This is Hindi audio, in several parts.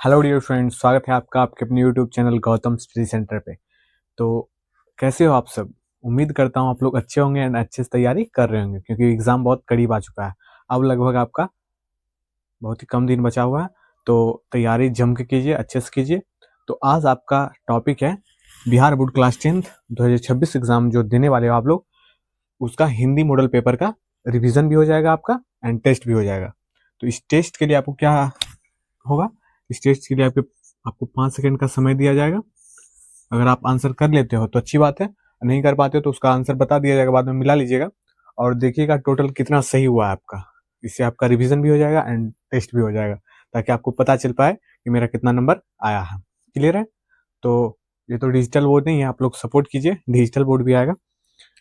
हेलो डियर फ्रेंड्स, स्वागत है आपका आपके अपने YouTube channel Gautam study centre पे। तो कैसे हो आप सब? उम्मीद करता हूँ आप लोग अच्छे होंगे एंड अच्छे से तैयारी कर रहे होंगे, क्योंकि एग्ज़ाम बहुत करीब आ चुका है। अब लगभग आपका बहुत ही कम दिन बचा हुआ है, तो तैयारी जम के कीजिए, अच्छे से कीजिए। तो आज आपका टॉपिक है Bihar board class 10th 2026 exam जो देने वाले हो आप लोग, उसका हिंदी मॉडल पेपर का रिवीजन भी हो जाएगा आपका एंड टेस्ट भी हो जाएगा। तो इस टेस्ट के लिए आपको क्या होगा? इस टेस्ट के लिए आपको 5 सेकंड का समय दिया जाएगा। अगर आप आंसर कर लेते हो तो अच्छी बात है, नहीं कर पाते हो तो उसका आंसर बता दिया जाएगा, बाद में मिला लीजिएगा और देखिएगा टोटल कितना सही हुआ है आपका। इससे आपका रिवीजन भी हो जाएगा एंड टेस्ट भी हो जाएगा, ताकि आपको पता चल पाए कि मेरा कितना नंबर आया है। क्लियर है? तो ये तो डिजिटल बोर्ड नहीं है, आप लोग सपोर्ट कीजिए, डिजिटल बोर्ड भी आएगा,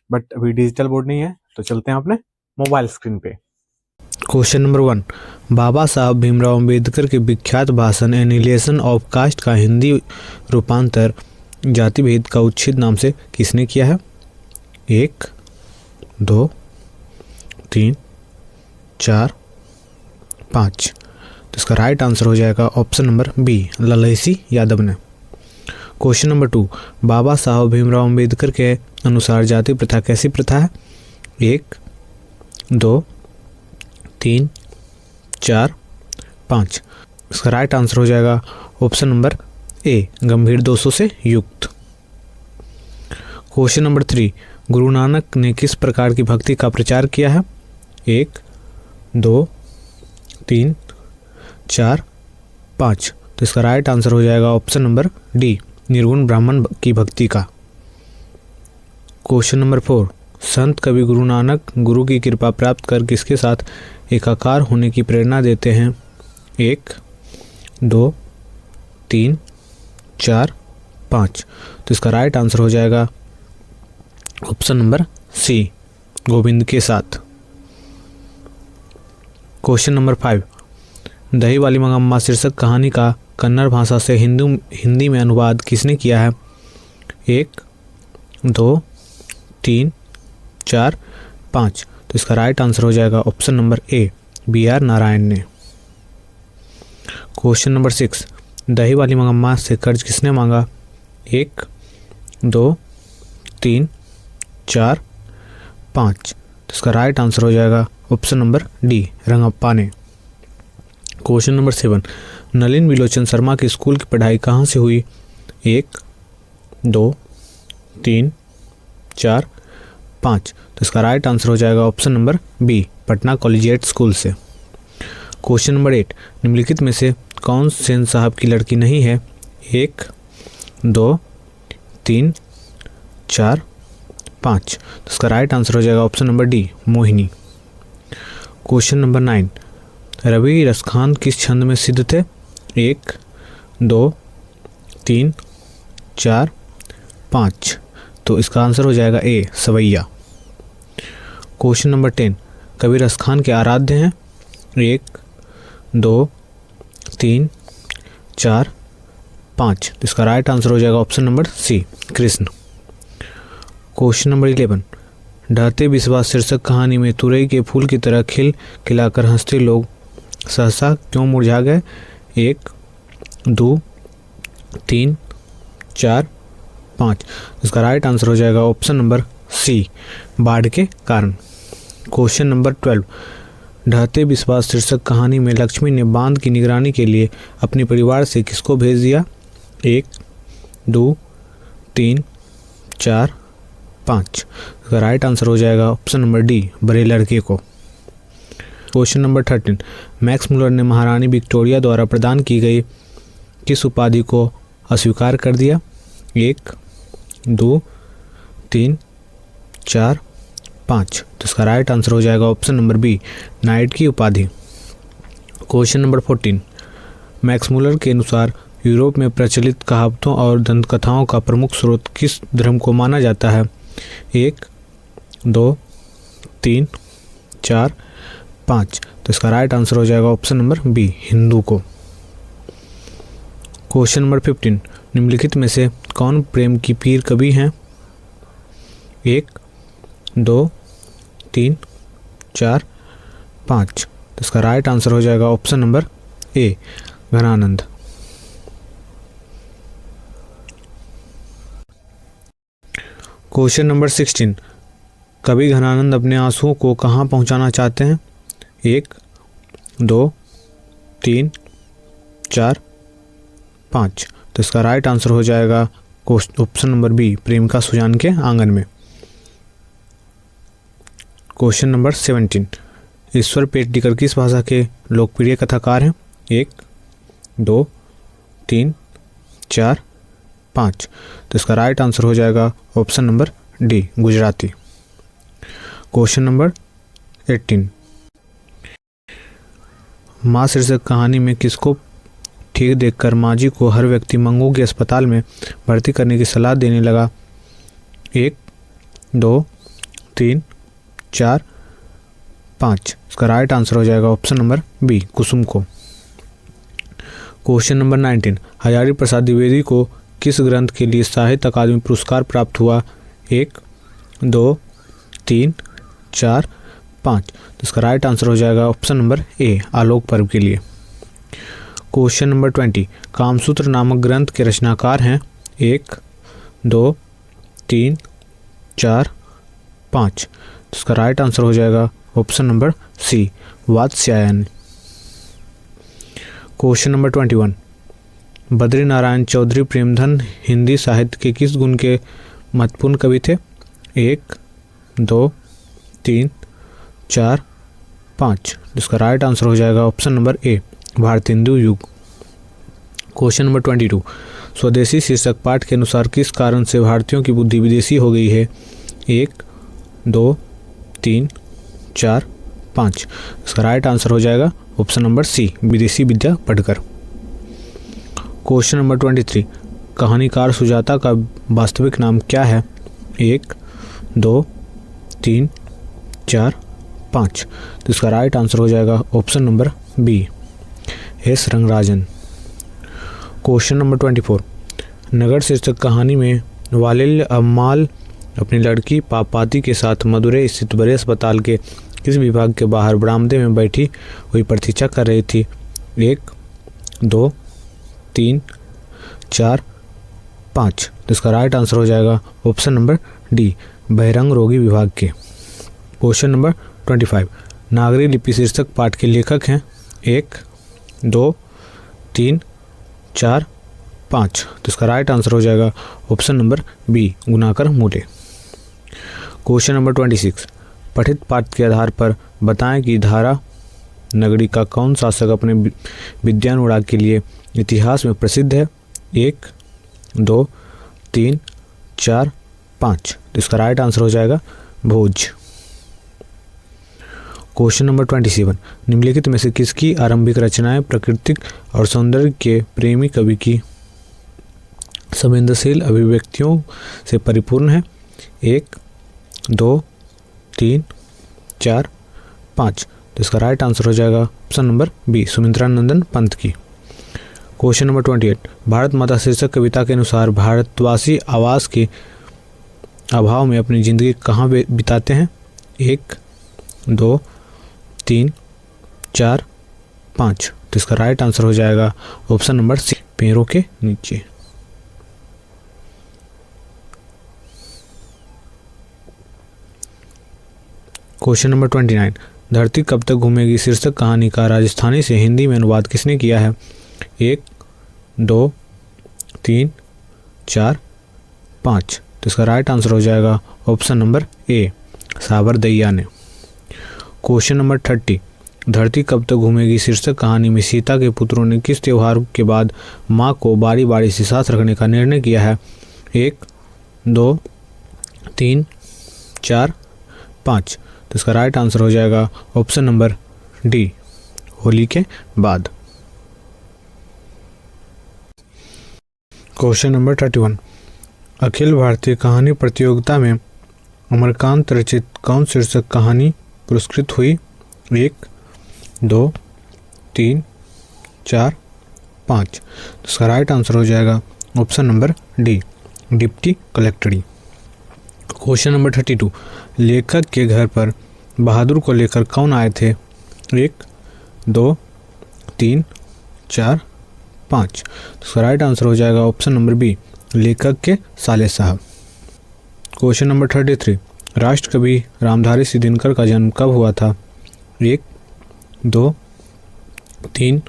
बट अभी डिजिटल बोर्ड नहीं है। तो चलते हैं अपने मोबाइल स्क्रीन पे। Question number 1। बाबा साहब भीमराव अंबेडकर के विख्यात भाषण एनिहिलेशन ऑफ कास्ट का हिंदी रूपांतर जातिभेद का उच्छेद नाम से किसने किया है? 1, 2, 3, 4, 5। तो इसका राइट आंसर हो जाएगा ऑप्शन नंबर बी, ललहसी यादव ने। Question number 2। बाबा साहब भीमराव अंबेडकर के अनुसार जाति प्रथा कैसी प्रथा है? 1, 2, 3, 4, 5। इसका राइट आंसर हो जाएगा ऑप्शन नंबर ए, गंभीर दोषों से युक्त। Question number 3। गुरु नानक ने किस प्रकार की भक्ति का प्रचार किया है? 1, 2, 3, 4, 5। तो इसका राइट आंसर हो जाएगा ऑप्शन नंबर डी, निर्गुण ब्राह्मण की भक्ति का। Question number 4। संत कवि गुरु नानक गुरु की कृपा प्राप्त कर किसके साथ एकाकार होने की प्रेरणा देते हैं? 1, 2, 3, 4, 5। तो इसका राइट आंसर हो जाएगा ऑप्शन नंबर सी, गोविंद के साथ। Question number 5। दही वाली मंगम्मा शीर्षक कहानी का कन्नड़ भाषा से हिंदी में अनुवाद किसने किया है? 1, 2, 3, 4, 5। तो इसका राइट आंसर हो जाएगा option number A, BR Narayan ने। Question number 6। दही वाली मंगम्मा से कर्ज किसने मांगा? 1, 2, 3, 4, 5। तो इसका राइट आंसर हो जाएगा ऑप्शन नंबर डी, रंगप्पा ने। Question number 7। नलिन विलोचन शर्मा की स्कूल की पढ़ाई कहाँ से हुई? 1, 2, 3, 4, 5। तो इसका राइट आंसर हो जाएगा option number B, Patna collegiate school से। Question number 8। निम्नलिखित में से कौन सेन साहब की लड़की नहीं है? 1, 2, 3, 4, 5। तो इसका राइट आंसर हो जाएगा option number D, Mohini. Question number 9। रवि रसखान किस छंद में सिद्ध थे? 1, 2, 3, 4, 5। तो इसका आंसर हो जाएगा ए, सवैया। Question number 10। कबीर रसखान के आराध्य हैं? 1, 2, 3, 4, 5। तो इसका राइट आंसर हो जाएगा option number C, Krishna. Question number 11। ढहते विश्वास शीर्षक कहानी में तुरई के फूल की तरह खिल खिलाकर हंसते लोग सहसा क्यों मुरझा गए? 1, 2, 3, 4, 5। इसका राइट आंसर हो जाएगा ऑप्शन नंबर सी, बाढ़ के कारण। Question number 12। ढहते विश्वास शीर्षक कहानी में लक्ष्मी ने बांध की निगरानी के लिए अपने परिवार से किसको भेज दिया? 1, 2, 3, 4, 5। इसका राइट आंसर हो जाएगा ऑप्शन नंबर डी, बड़े लड़के को। Question number 13। मैक्स मुलर ने महारानी विक्टोरिया द्वारा प्रदान की गई किस उपाधि को अस्वीकार कर दिया? 1, 2, 3, 4, 5। तो इसका राइट आंसर हो जाएगा ऑप्शन नंबर बी, नाइट की उपाधि। Question number 14। मैक्स मुलर के अनुसार यूरोप में प्रचलित कहावतों और दंतकथाओं का प्रमुख स्रोत किस धर्म को माना जाता है? 1, 2, 3, 4, 5। तो इसका राइट आंसर हो जाएगा ऑप्शन नंबर बी, हिंदू को। Question number 15। निम्नलिखित में से कौन प्रेम की पीर कवि हैं? 1, 2, 3, 4, 5। तो इसका राइट आंसर हो जाएगा option number A, Ghananand. Question number 16, कवि घनानंद अपने आंसुओं को कहाँ पहुँचाना चाहते हैं? 1, 2, 3, 4, 5। तो इसका राइट आंसर हो जाएगा ऑप्शन नंबर बी, प्रेमिका सुजान के आंगन में। क्वेश्चन नंबर 17, ईश्वर पेडनेकर किस भाषा के लोकप्रिय कथाकार हैं? 1, 2, 3, 4, 5। तो इसका राइट आंसर हो जाएगा option number D, Gujarati. Question number 18, माँ शीर्षक कहानी में किसको ठीक देखकर मांझी को हर व्यक्ति मंगू के अस्पताल में भर्ती करने की सलाह देने लगा? 1, 2, 3, 4, 5। इसका राइट आंसर हो जाएगा ऑप्शन नंबर बी, कुसुम को। क्वेश्चन नंबर 19, हजारी प्रसाद द्विवेदी को किस ग्रंथ के लिए साहित्य अकादमी पुरस्कार प्राप्त हुआ? 1, 2, 3, 4, 5। तो इसका राइट आंसर हो जाएगा ऑप्शन नंबर ए, आलोक पर्व के लिए। क्वेश्चन नंबर 20, कामसूत्र नामक ग्रंथ के रचनाकार हैं? 1, 2, 3, 4, 5। तो इसका राइट आंसर हो जाएगा option number C, Vatsyayan. Question number 21, Badri Narayan Chaudhary Premghan Hindi साहित्य के किस गुण के महत्वपूर्ण कवि थे? 1, 2, 3, 4, 5। जिसका राइट आंसर हो जाएगा ऑप्शन नंबर ए, भारतेंदु युग। क्वेश्चन नंबर 22, स्वदेशी शीर्षक पाठ के अनुसार किस कारण से भारतीयों की बुद्धि विदेशी हो गई है? 1, 2, 3, 4, 5। इसका राइट आंसर हो जाएगा ऑप्शन नंबर सी, विदेशी विद्या पढ़कर। क्वेश्चन नंबर 23, कहानीकार सुजाता का वास्तविक नाम क्या है? 1, 2, 3, 4, 5। तो इसका राइट आंसर हो जाएगा option number B, S Rangarajan. Question number 24, नगर शीर्षक कहानी में वालिल अम्माल अपनी लड़की पापाती के साथ मदुरै स्थित बड़े अस्पताल के किस विभाग के बाहर बरामदे में बैठी हुई प्रतीक्षा कर रही थी? 1, 2, 3, 4, 5। तो इसका राइट आंसर हो जाएगा ऑप्शन नंबर डी, बहिरंग रोगी विभाग के। क्वेश्चन नंबर 25, नागरी लिपि शीर्षक पाठ के लेखक हैं? 1, 2, 3, 4, 5। तो इसका राइट आंसर हो जाएगा ऑप्शन नंबर बी, गुणाकर मूले। क्वेश्चन नंबर 26, पठित पाठ के आधार पर बताएं कि धारा नगरी का कौन शासक अपने विद्यानुराग के लिए इतिहास में प्रसिद्ध है? 1, 2, 3, 4, 5। तो इसका राइट आंसर हो जाएगा भोज। क्वेश्चन नंबर 27, निम्नलिखित में से किसकी आरंभिक रचनाएं प्राकृतिक और सौंदर्य के प्रेमी कवि की संवेदनशील अभिव्यक्तियों से परिपूर्ण है? 1, 2, 3, 4, 5। तो इसका राइट आंसर हो जाएगा option number B, Sumitranandan Pant की। क्वेश्चन नंबर 28, भारत माता शीर्षक कविता के अनुसार भारतवासी आवास के अभाव में अपनी जिंदगी कहाँ बिताते हैं? 1, 2, 3, 4, 5। तो इसका राइट आंसर हो जाएगा ऑप्शन नंबर सी, पेड़ों के नीचे। क्वेश्चन नंबर 29, धरती कब तक घूमेगी शीर्षक कहानी का राजस्थानी से हिंदी में अनुवाद किसने किया है? 1, 2, 3, 4, 5। तो इसका राइट आंसर हो जाएगा ऑप्शन नंबर ए, साबर दैया ने। क्वेश्चन नंबर 30, धरती कब तक घूमेगी शीर्षक कहानी में सीता के पुत्रों ने किस त्योहार के बाद माँ को बारी बारी से साथ रखने का निर्णय किया है? 1, 2, 3, 4, 5। तो इसका राइट आंसर हो जाएगा ऑप्शन नंबर डी, होली के बाद। क्वेश्चन नंबर 31, अखिल भारतीय कहानी प्रतियोगिता में अमरकांत रचित कौन शीर्षक कहानी पुरस्कृत हुई? 1, 2, 3, 4, 5। तो इसका राइट आंसर हो जाएगा ऑप्शन नंबर डी, डिप्टी कलेक्टरी। क्वेश्चन नंबर 32, लेखक के घर पर बहादुर को लेकर कौन आए थे? 1, 2, 3, 4, 5। तो इसका राइट आंसर हो जाएगा ऑप्शन नंबर बी, लेखक के साले साहब। क्वेश्चन नंबर 33, राष्ट्र कवि रामधारी सिंह दिनकर का जन्म कब हुआ था? 1, 2, 3,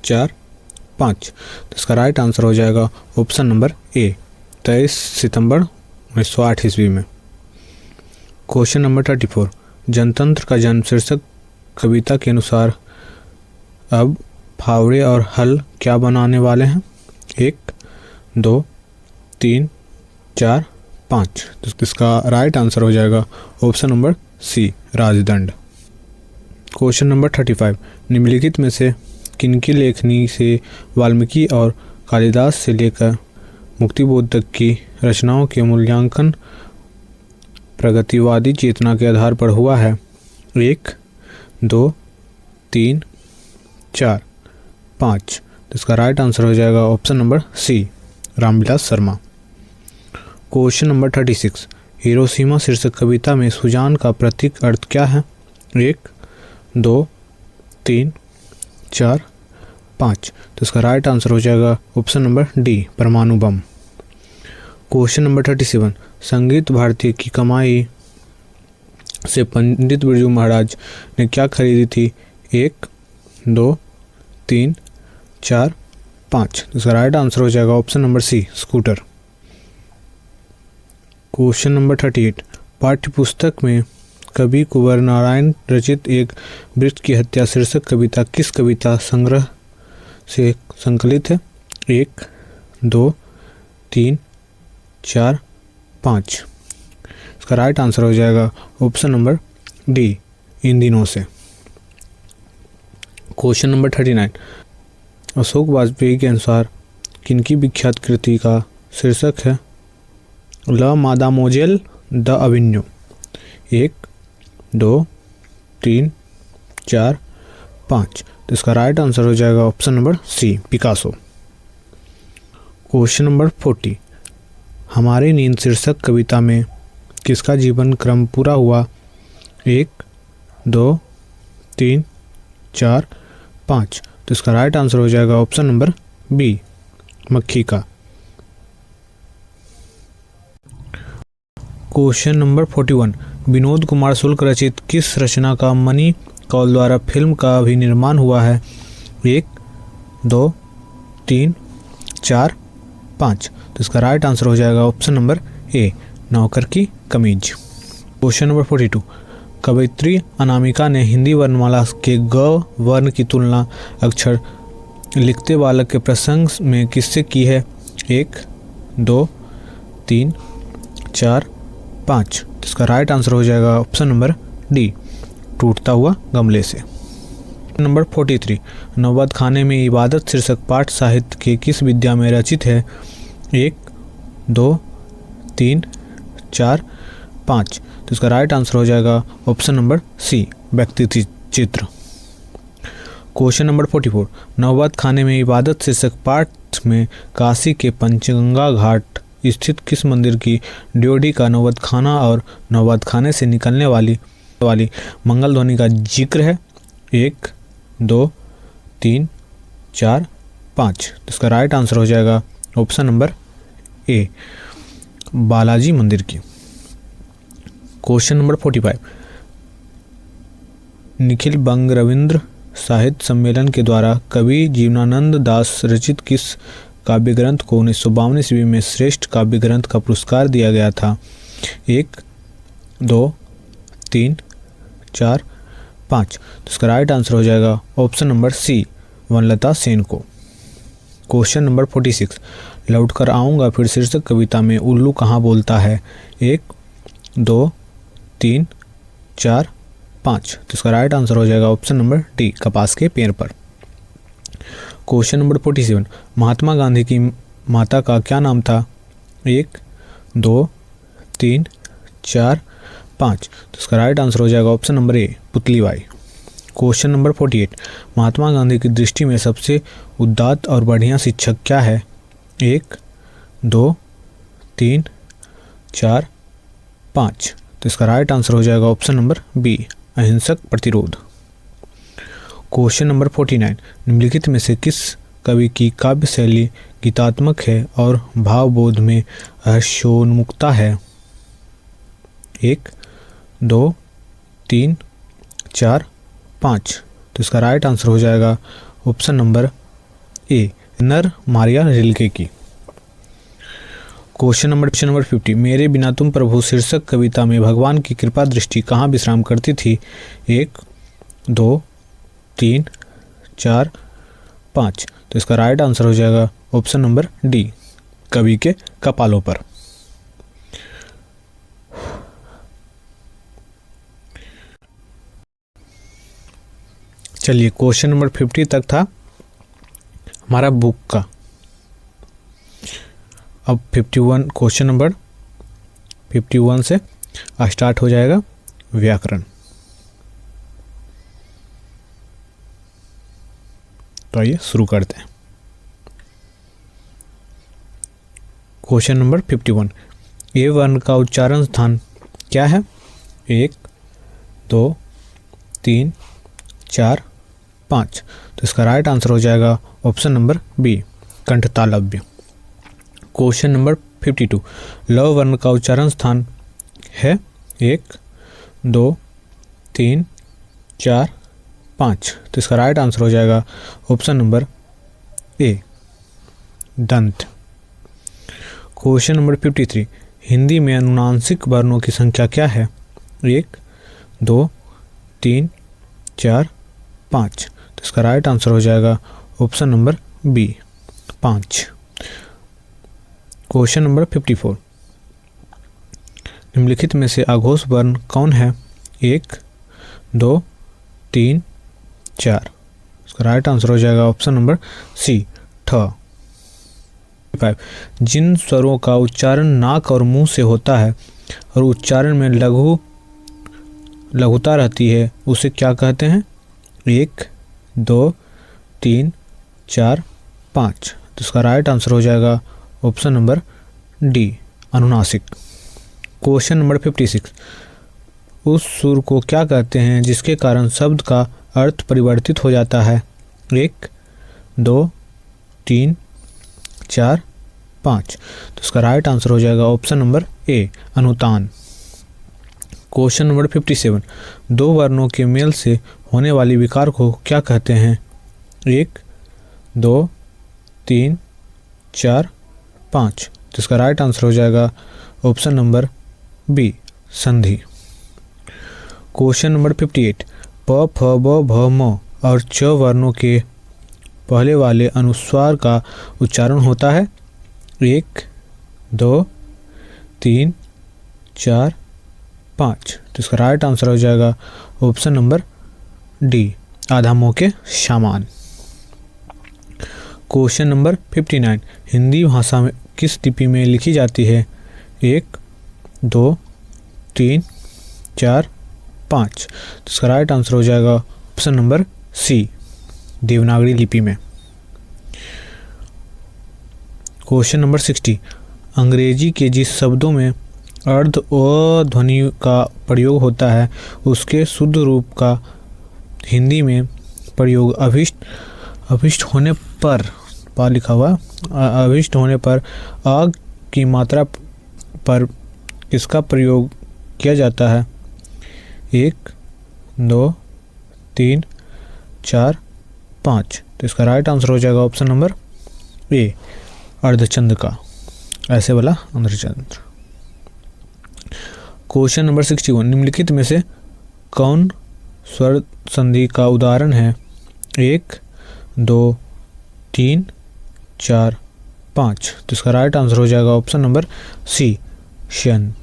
4, 5। तो इसका राइट आंसर हो जाएगा ऑप्शन नंबर ए, 23 सितंबर 1908 ईस्वी में। क्वेश्चन नंबर 34, जनतंत्र का जन्म शीर्षक कविता के अनुसार अब फावड़े और हल क्या बनाने वाले हैं? 1, 2, 3, 4, 5। तो इसका राइट आंसर हो जाएगा ऑप्शन नंबर सी, राजदंड। क्वेश्चन नंबर 35, निम्नलिखित में से किनकी लेखनी से वाल्मीकि और कालिदास से लेकर मुक्तिबोध तक की रचनाओं के मूल्यांकन प्रगतिवादी चेतना के आधार पर हुआ है? 1, 2, 3, 4, 5। तो इसका राइट आंसर हो जाएगा option number C, Ramvilas Sharma. Question number 36, Hiroshima शीर्षक कविता में सुजान का प्रतीक अर्थ क्या है? 1, 2, 3, 4, 5। तो इसका राइट आंसर हो जाएगा ऑप्शन नंबर डी, परमाणु बम। क्वेश्चन नंबर 37, संगीत भारती की कमाई से पंडित बिरजू महाराज ने क्या खरीदी थी? 1, 2, 3, 4, 5। तो इसका राइट आंसर हो जाएगा option number C, scooter. Question number 38, पाठ्य पुस्तक में कवि कुंवर नारायण रचित एक वृक्ष की हत्या शीर्षक कविता किस कविता संग्रह से संकलित है? 1, 2, 3, 4, 5। इसका राइट आंसर हो जाएगा ऑप्शन नंबर डी, इन दिनों से। क्वेश्चन नंबर 39, अशोक वाजपेयी के अनुसार किनकी विख्यात कृति का शीर्षक है? ला मादामोजेल द अविन्यो। 1, 2, 3, 4, 5। तो इसका राइट आंसर हो जाएगा option number C, Picasso. Question number 40, हमारी नींद शीर्षक कविता में किसका जीवन क्रम पूरा हुआ? 1, 2, 3, 4, 5। तो इसका राइट आंसर हो जाएगा ऑप्शन नंबर बी, मक्खी का। क्वेश्चन नंबर 41, विनोद कुमार शुक्ल रचित किस रचना का मनी कौल द्वारा फिल्म का भी निर्माण हुआ है? 1, 2, 3, 4, 5। तो इसका राइट आंसर हो जाएगा ऑप्शन नंबर ए, नौकर की कमीज। क्वेश्चन नंबर 42, कवयित्री अनामिका ने हिंदी वर्णमाला के ग वर्ण की तुलना अक्षर लिखते बालक के प्रसंग में किससे की है? 1, 2, 3, 4, 5। तो इसका राइट आंसर हो जाएगा ऑप्शन नंबर डी, टूटता हुआ गमले से। नंबर 43, नौबत खाने में इबादत शीर्षक पाठ साहित्य के किस विद्या में रचित है? 1, 2, 3, 4, 5। तो इसका राइट आंसर हो जाएगा ऑप्शन नंबर सी, व्यक्ति चित्र। क्वेश्चन नंबर 44, नौबत खाने में इबादत शीर्षक पाठ में काशी के पंचगंगा घाट स्थित किस मंदिर की ड्योढ़ी का नौबत खाना और नौबत खाने से निकलने वाली मंगल ध्वनि का जिक्र है? 1, 2, 3, 4, 5। तो इसका राइट आंसर हो जाएगा ऑप्शन नंबर ए, बालाजी मंदिर की। क्वेश्चन नंबर 45, निखिल बंग रविंद्र साहित्य सम्मेलन के द्वारा कवि जीवनानंद दास रचित किस काव्य ग्रंथ को 1952 ईस्वी में श्रेष्ठ काव्य ग्रंथ का पुरस्कार दिया गया था? 1, 2, 3, 4, 5। तो इसका राइट आंसर हो जाएगा ऑप्शन नंबर सी, वनलता सेन को। क्वेश्चन नंबर 46, लौटकर आऊँगा फिर शीर्षक कविता में उल्लू कहाँ बोलता है? 1, 2, 3, 4, 5। तो इसका राइट आंसर हो जाएगा ऑप्शन नंबर डी, कपास के पेड़ पर। क्वेश्चन नंबर 47, महात्मा गांधी की माता का क्या नाम था? 1, 2, 3, 4, 5। तो इसका राइट आंसर हो जाएगा ऑप्शन नंबर ए, पुतलीबाई। क्वेश्चन नंबर 48, महात्मा गांधी की दृष्टि में सबसे उदात्त और बढ़िया शिक्षक क्या है? 1, 2, 3, 4, 5। तो इसका राइट आंसर हो जाएगा ऑप्शन नंबर बी, अहिंसक प्रतिरोध। क्वेश्चन नंबर 49, निम्नलिखित में से किस कवि की काव्य शैली गीतात्मक है और भावबोध में हर्षोन्मुखता है? 1 2 3 4 5। तो इसका राइट आंसर हो जाएगा ऑप्शन नंबर ए, नर मारिया रिल्के की। क्वेश्चन नंबर 50, मेरे बिना तुम प्रभु शीर्षक कविता में भगवान की कृपा दृष्टि कहाँ विश्राम करती थी? 1 2 3 4 5। तो इसका राइट आंसर हो जाएगा ऑप्शन नंबर डी, कवि के कपालों पर। चलिए क्वेश्चन नंबर 50 तक था हमारा बुक का। अब 51 क्वेश्चन नंबर 51 से स्टार्ट हो जाएगा व्याकरण। तो आइए शुरू करते हैं। क्वेश्चन नंबर 51, ए वर्ण का उच्चारण स्थान क्या है? 1 2 3 4 5। तो इसका राइट आंसर हो जाएगा ऑप्शन नंबर बी, कंठतालव्य। क्वेश्चन नंबर 52, ल वर्ण का उच्चारण स्थान है? 1 2 3 4 5। तो इसका राइट आंसर हो जाएगा ऑप्शन नंबर ए, दंत। क्वेश्चन नंबर 53, हिंदी में अनुनासिक वर्णों की संख्या क्या है? 1 2 3 4 5। तो इसका राइट आंसर हो जाएगा option number B, 5। Question number 54, निम्नलिखित में से अघोष वर्ण कौन है? 1 2 3 4। इसका राइट आंसर हो जाएगा ऑप्शन नंबर सी, ठ। 5, जिन स्वरों का उच्चारण नाक और मुंह से होता है और उच्चारण में लघुता रहती है उसे क्या कहते हैं? 1 2 3 4 5। तो इसका राइट आंसर हो जाएगा ऑप्शन नंबर डी, अनुनासिक। क्वेश्चन नंबर 56, उस सुर को क्या कहते हैं जिसके कारण शब्द का अर्थ परिवर्तित हो जाता है? 1 2 3 4 5। तो इसका राइट आंसर हो जाएगा ऑप्शन नंबर ए, अनुतान। क्वेश्चन नंबर 57, दो वर्णों के मेल से होने वाली विकार को क्या कहते हैं? 1 2 3 4 5। तो इसका राइट आंसर हो जाएगा ऑप्शन नंबर बी, संधि। क्वेश्चन नंबर 58, प फ ब भ म और च वर्णों के पहले वाले अनुस्वार का उच्चारण होता है? 1 2 3 4 5। तो इसका राइट आंसर हो जाएगा ऑप्शन नंबर डी, आधा मुंह के समान। क्वेश्चन नंबर 59, हिंदी भाषा में किस लिपि में लिखी जाती है? 1 2 3 4 5। तो इसका राइट आंसर हो जाएगा ऑप्शन नंबर सी, देवनागरी लिपि में। क्वेश्चन नंबर 60, अंग्रेजी के जिस शब्दों में अर्ध अ ध्वनि का प्रयोग होता है उसके शुद्ध रूप का हिंदी में प्रयोग अभिष्ट होने पर लिखा हुआ अभिष्ट होने पर आ की मात्रा पर किसका प्रयोग किया जाता है? 1 2 3 4 5। तो इसका राइट आंसर हो जाएगा ऑप्शन नंबर ए, अर्धचंद्र का, ऐसे वाला अर्धचंद्र। क्वेश्चन नंबर 61, निम्नलिखित में से कौन स्वर संधि का उदाहरण है? 1 2 3 4 5। तो इसका राइट आंसर हो जाएगा ऑप्शन नंबर सी, शन।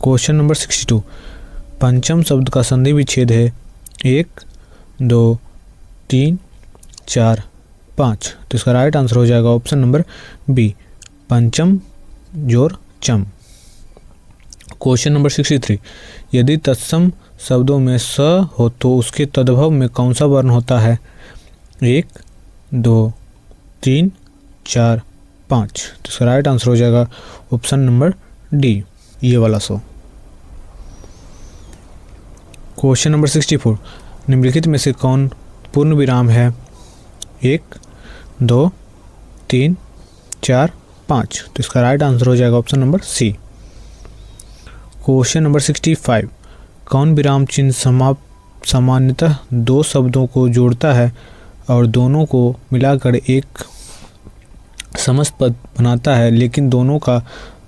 क्वेश्चन नंबर 62, पंचम शब्द का संधि विच्छेद है? 1 2 3 4 5। तो इसका राइट आंसर हो जाएगा ऑप्शन नंबर बी, पंचम जोर चम। क्वेश्चन नंबर 63, यदि तत्सम शब्दों में स हो तो उसके तद्भव में कौन सा वर्ण होता है? 1 2 3 4 5। तो इसका राइट आंसर हो जाएगा ऑप्शन नंबर डी, ये वाला सो। क्वेश्चन नंबर 64, निम्नलिखित में से कौन पूर्ण विराम है? 1 2 3 4 5। तो इसका राइट आंसर हो जाएगा option number C. Question number 65, कौन विराम चिन्ह सामान्यतः दो शब्दों को जोड़ता है और दोनों को मिलाकर एक समस्त पद बनाता है, लेकिन दोनों का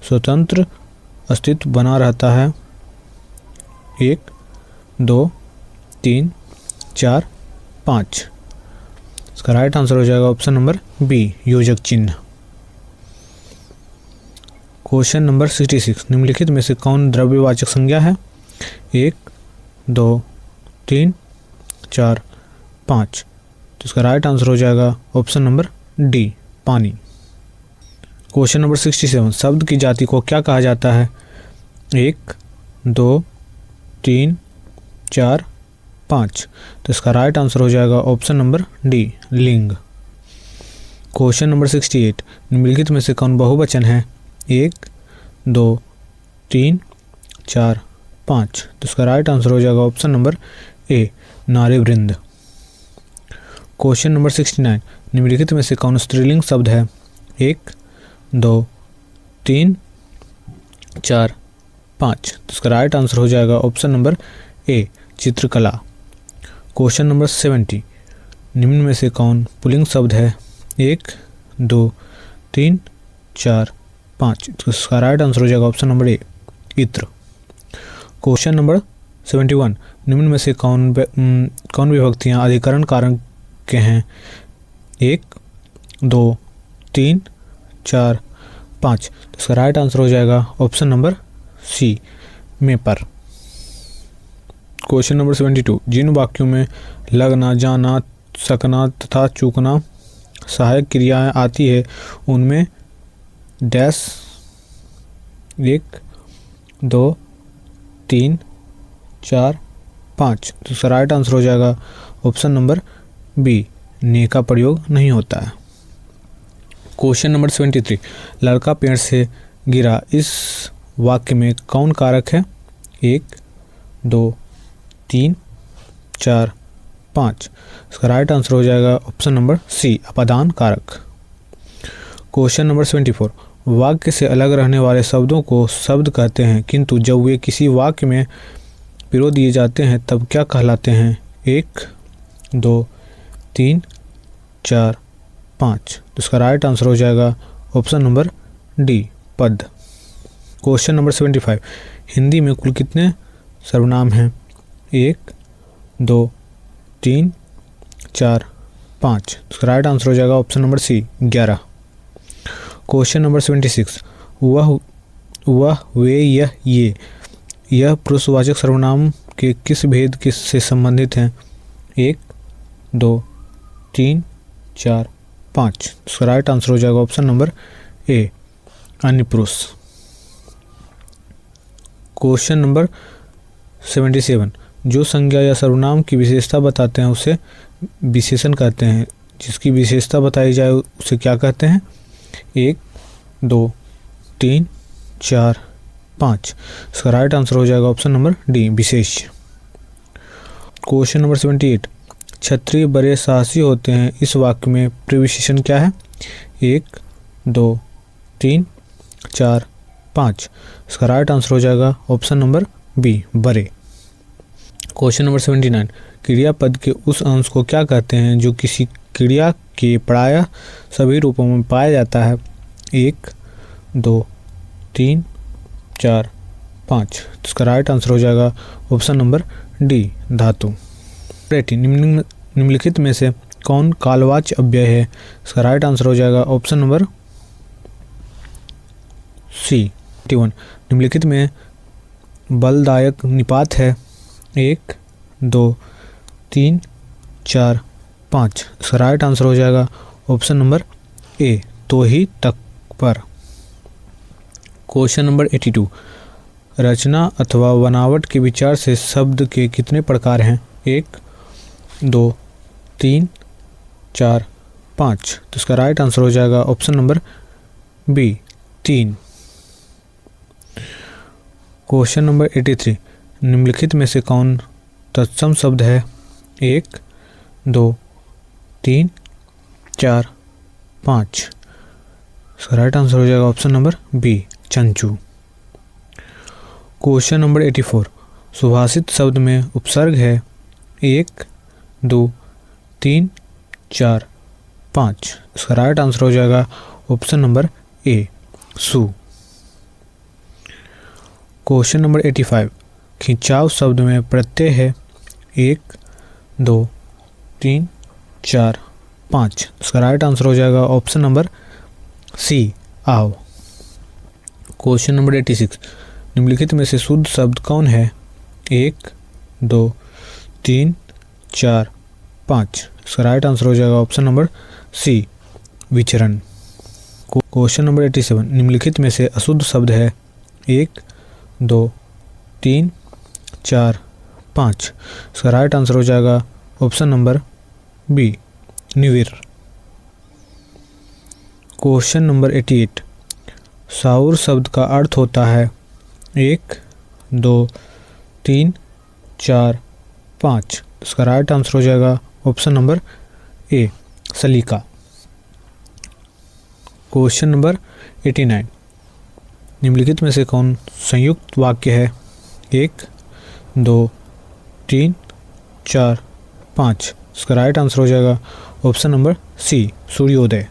स्वतंत्र अस्तित्व बना रहता है? 1, 2, 3, 4, 5। इसका राइट आंसर हो जाएगा ऑप्शन नंबर बी, योजक चिन्ह। क्वेश्चन नंबर 66, निम्नलिखित में से कौन द्रव्यवाचक संज्ञा है? 1, 2, 3, 4, 5। तो इसका राइट आंसर हो जाएगा ऑप्शन नंबर डी, पानी। क्वेश्चन नंबर 67, शब्द की जाति को क्या कहा जाता है? 1, 2, 3, 4, 5। तो इसका राइट आंसर हो जाएगा ऑप्शन नंबर डी, लिंग। क्वेश्चन नंबर 68, निम्नलिखित में से कौन बहुवचन है? 1, 2, 3, 4, 5। तो इसका राइट आंसर हो जाएगा ऑप्शन नंबर ए, नारीवृंद। क्वेश्चन नंबर 69, निम्नलिखित में से कौन स्त्रीलिंग शब्द है? 1, 2, 3, 4, 5। तो इसका राइट आंसर हो जाएगा ऑप्शन नंबर ए, चित्रकला। क्वेश्चन नंबर 70, निम्न में से कौन पुल्लिंग शब्द है? 1, 2, 3, 4, 5। तो इसका राइट आंसर हो जाएगा ऑप्शन नंबर ए, इत्र। क्वेश्चन नंबर 71, निम्न में से कौन विभक्तियां अधिकरण कारक के हैं? 1, 2, 3, 4, 5। तो इसका राइट आंसर हो जाएगा ऑप्शन नंबर सी, में पर। क्वेश्चन नंबर 72, जिन वाक्यों में लगना, जाना, सकना तथा चूकना सहायक क्रियाएं आती है उनमें डैश 1, 2, 3, 4, 5। तो इसका राइट आंसर हो जाएगा ऑप्शन नंबर बी, ने का प्रयोग नहीं होता है। क्वेश्चन नंबर 73, लड़का पेड़ से गिरा, इस वाक्य में कौन कारक है? 1, 2, 3, 4, 5। इसका राइट आंसर हो जाएगा ऑप्शन नंबर सी, अपादान कारक। क्वेश्चन नंबर 74, वाक्य से अलग रहने वाले शब्दों को शब्द कहते हैं, किंतु जब वे किसी वाक्य में पिरो दिए जाते हैं तब क्या कहलाते हैं? 1, 2, 3, 4, 5। तो इसका राइट आंसर हो जाएगा ऑप्शन नंबर डी, पद। क्वेश्चन नंबर 75, हिंदी में कुल कितने सर्वनाम हैं? 1, 2, 3, 4, 5। इसका राइट आंसर हो जाएगा option number C, 11। Question number 76, वह, वे, यह पुरुषवाचक सर्वनाम के किस भेद से संबंधित हैं? 1, 2, 3, 4, 5। इसका राइट आंसर हो जाएगा ऑप्शन नंबर ए, अन्य पुरुष। क्वेश्चन नंबर 77, जो संज्ञा या सर्वनाम की विशेषता बताते हैं उसे विशेषण कहते हैं, जिसकी विशेषता बताई जाए उसे क्या कहते हैं? 1, 2, 3, 4, 5। इसका राइट आंसर हो जाएगा ऑप्शन नंबर डी, विशेष। क्वेश्चन नंबर 78, क्षत्रिय बड़े साहसी होते हैं, इस वाक्य में प्रविशेषण क्या है? 1, 2, 3, 4, 5। इसका राइट आंसर हो जाएगा ऑप्शन नंबर बी, बड़े। क्वेश्चन नंबर 79, क्रियापद के उस अंश को क्या कहते हैं जो किसी क्रिया के प्रायः सभी रूपों में पाया जाता है? 1, 2, 3, 4, 5। इसका राइट आंसर हो जाएगा ऑप्शन नंबर डी, धातु। निम्नलिखित में से कौन कालवाच्य अव्यय है? इसका राइट आंसर हो जाएगा ऑप्शन नंबर सी, 81। निम्नलिखित में बलदायक निपात है? 1, 2, 3, 4, 5। इसका राइट आंसर हो जाएगा ऑप्शन नंबर ए, तो ही तक पर। क्वेश्चन नंबर 82, रचना अथवा बनावट के विचार से शब्द के कितने प्रकार हैं? 1, 2, 3, 4, 5। तो इसका राइट आंसर हो जाएगा option number B, 3। Question number 83, निम्नलिखित में से कौन तत्सम शब्द है? 1, 2, 3, 4, 5। इसका राइट आंसर हो जाएगा option number B, चंचू। Question number 84, सुभाषित शब्द में उपसर्ग है 1, 2, 3, 4, 5। इसका राइट आंसर हो जाएगा ऑप्शन नंबर ए, सु। क्वेश्चन नंबर 85, खिंचाव शब्द में प्रत्यय है 1, 2, 3, 4, 5। इसका राइट आंसर हो जाएगा ऑप्शन नंबर सी, आव। क्वेश्चन नंबर 86, निम्नलिखित में से शुद्ध शब्द कौन है? 1, 2, 3, 4, 5। इसका राइट आंसर हो जाएगा ऑप्शन नंबर सी, विचरण। क्वेश्चन नंबर 87, निम्नलिखित में से अशुद्ध शब्द है 1, 2, 3, 4, 5। इसका राइट आंसर हो जाएगा ऑप्शन नंबर बी, निविर। क्वेश्चन नंबर 88, साउर शब्द का अर्थ होता है 1, 2, 3, 4, 5। इसका राइट आंसर हो जाएगा ऑप्शन नंबर ए, सलीका। क्वेश्चन नंबर 89, निम्नलिखित में से कौन संयुक्त वाक्य है? 1, 2, 3, 4, 5। इसका राइट आंसर हो जाएगा ऑप्शन नंबर सी, सूर्योदय।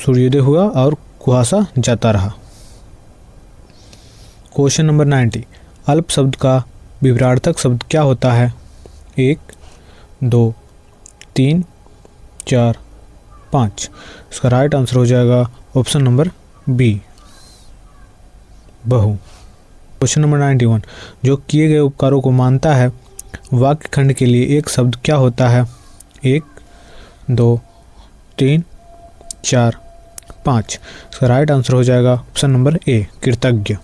सूर्योदय हुआ और कुहासा जाता रहा। क्वेश्चन नंबर 90, अल्प शब्द का विवरणार्थक शब्द क्या होता है? 1, 2, 3, 4, 5। इसका राइट आंसर हो जाएगा ऑप्शन नंबर बी, बहु। क्वेश्चन नंबर 91, जो किए गए उपकारों को मानता है वाक्य खंड के लिए एक शब्द क्या होता है? 1, 2, 3, 4, 5। इसका राइट आंसर हो जाएगा ऑप्शन नंबर ए, कृतज्ञ।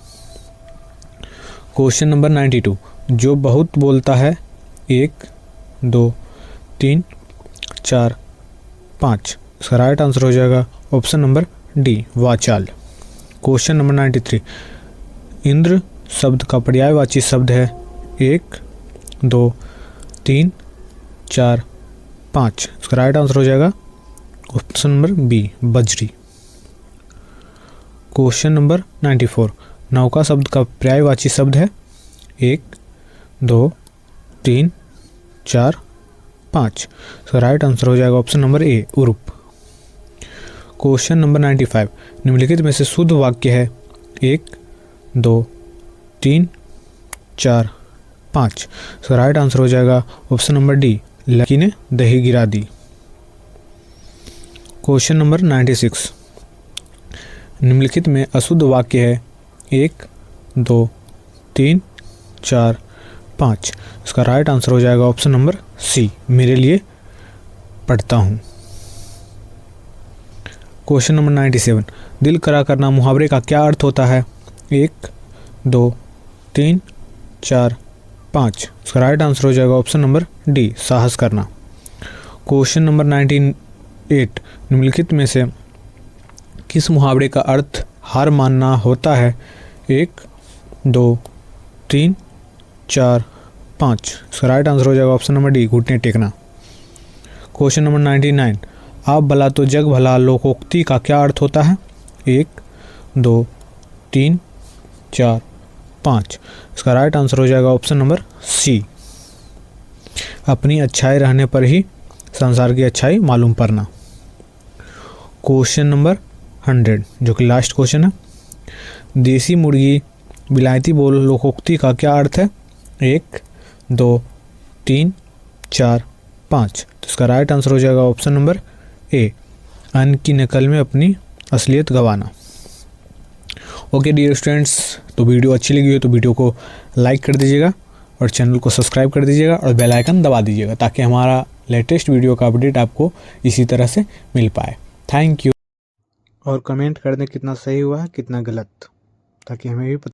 क्वेश्चन नंबर 92, जो बहुत बोलता है 1, 2, 3, 4, 5। इसका राइट आंसर हो जाएगा ऑप्शन नंबर डी, वाचाल। क्वेश्चन नंबर 93, इंद्र शब्द का पर्यायवाची शब्द है 1, 2, 3, 4, 5। इसका राइट आंसर हो जाएगा ऑप्शन नंबर बी, बजरी। क्वेश्चन नंबर 94, नौका शब्द का पर्यायवाची शब्द है 1, 2, 3, 4, 5। इसका राइट आंसर हो जाएगा ऑप्शन नंबर ए, उरूप। क्वेश्चन नंबर 95, निम्नलिखित में से शुद्ध वाक्य है 1, 2, 3, 4, 5। इसका राइट आंसर हो जाएगा ऑप्शन नंबर डी, लड़की ने दही गिरा दी। क्वेश्चन नंबर 96, निम्नलिखित में अशुद्ध वाक्य है 1, 2, 3, 4, 5। इसका राइट आंसर हो जाएगा ऑप्शन नंबर सी, मेरे लिए पढ़ता हूँ। क्वेश्चन नंबर 97, दिल करा करना मुहावरे का क्या अर्थ होता है? 1, 2, 3, 4, 5। इसका राइट आंसर हो जाएगा ऑप्शन नंबर डी, साहस करना। क्वेश्चन नंबर 98, निम्नलिखित में से किस मुहावरे का अर्थ हार मानना होता है? 1, 2, 3, 4, 5। इसका राइट आंसर हो जाएगा ऑप्शन नंबर डी, घुटने टेकना। क्वेश्चन नंबर 99, आप भला तो जग भला लोकोक्ति का क्या अर्थ होता है? 1, 2, 3, 4, 5। इसका राइट आंसर हो जाएगा ऑप्शन नंबर सी, अपनी अच्छाई रहने पर ही संसार की अच्छाई मालूम पड़ना। क्वेश्चन नंबर 100, जो कि लास्ट क्वेश्चन है, देसी मुर्गी विलायती बोल लोकोक्ति का क्या अर्थ है? 1, 2, 3, 4, 5। तो इसका राइट आंसर हो जाएगा ऑप्शन नंबर ए, अन्न की नकल में अपनी असलियत गंवाना। ओके डियर स्टूडेंट्स, तो वीडियो अच्छी लगी हो तो वीडियो को लाइक कर दीजिएगा और चैनल को सब्सक्राइब कर दीजिएगा और बेल आइकन दबा दीजिएगा ताकि हमारा लेटेस्ट वीडियो का अपडेट आपको इसी तरह से मिल पाए। Thank you. और कमेंट कर दें कितना सही हुआ है कितना गलत, ताकि हमें भी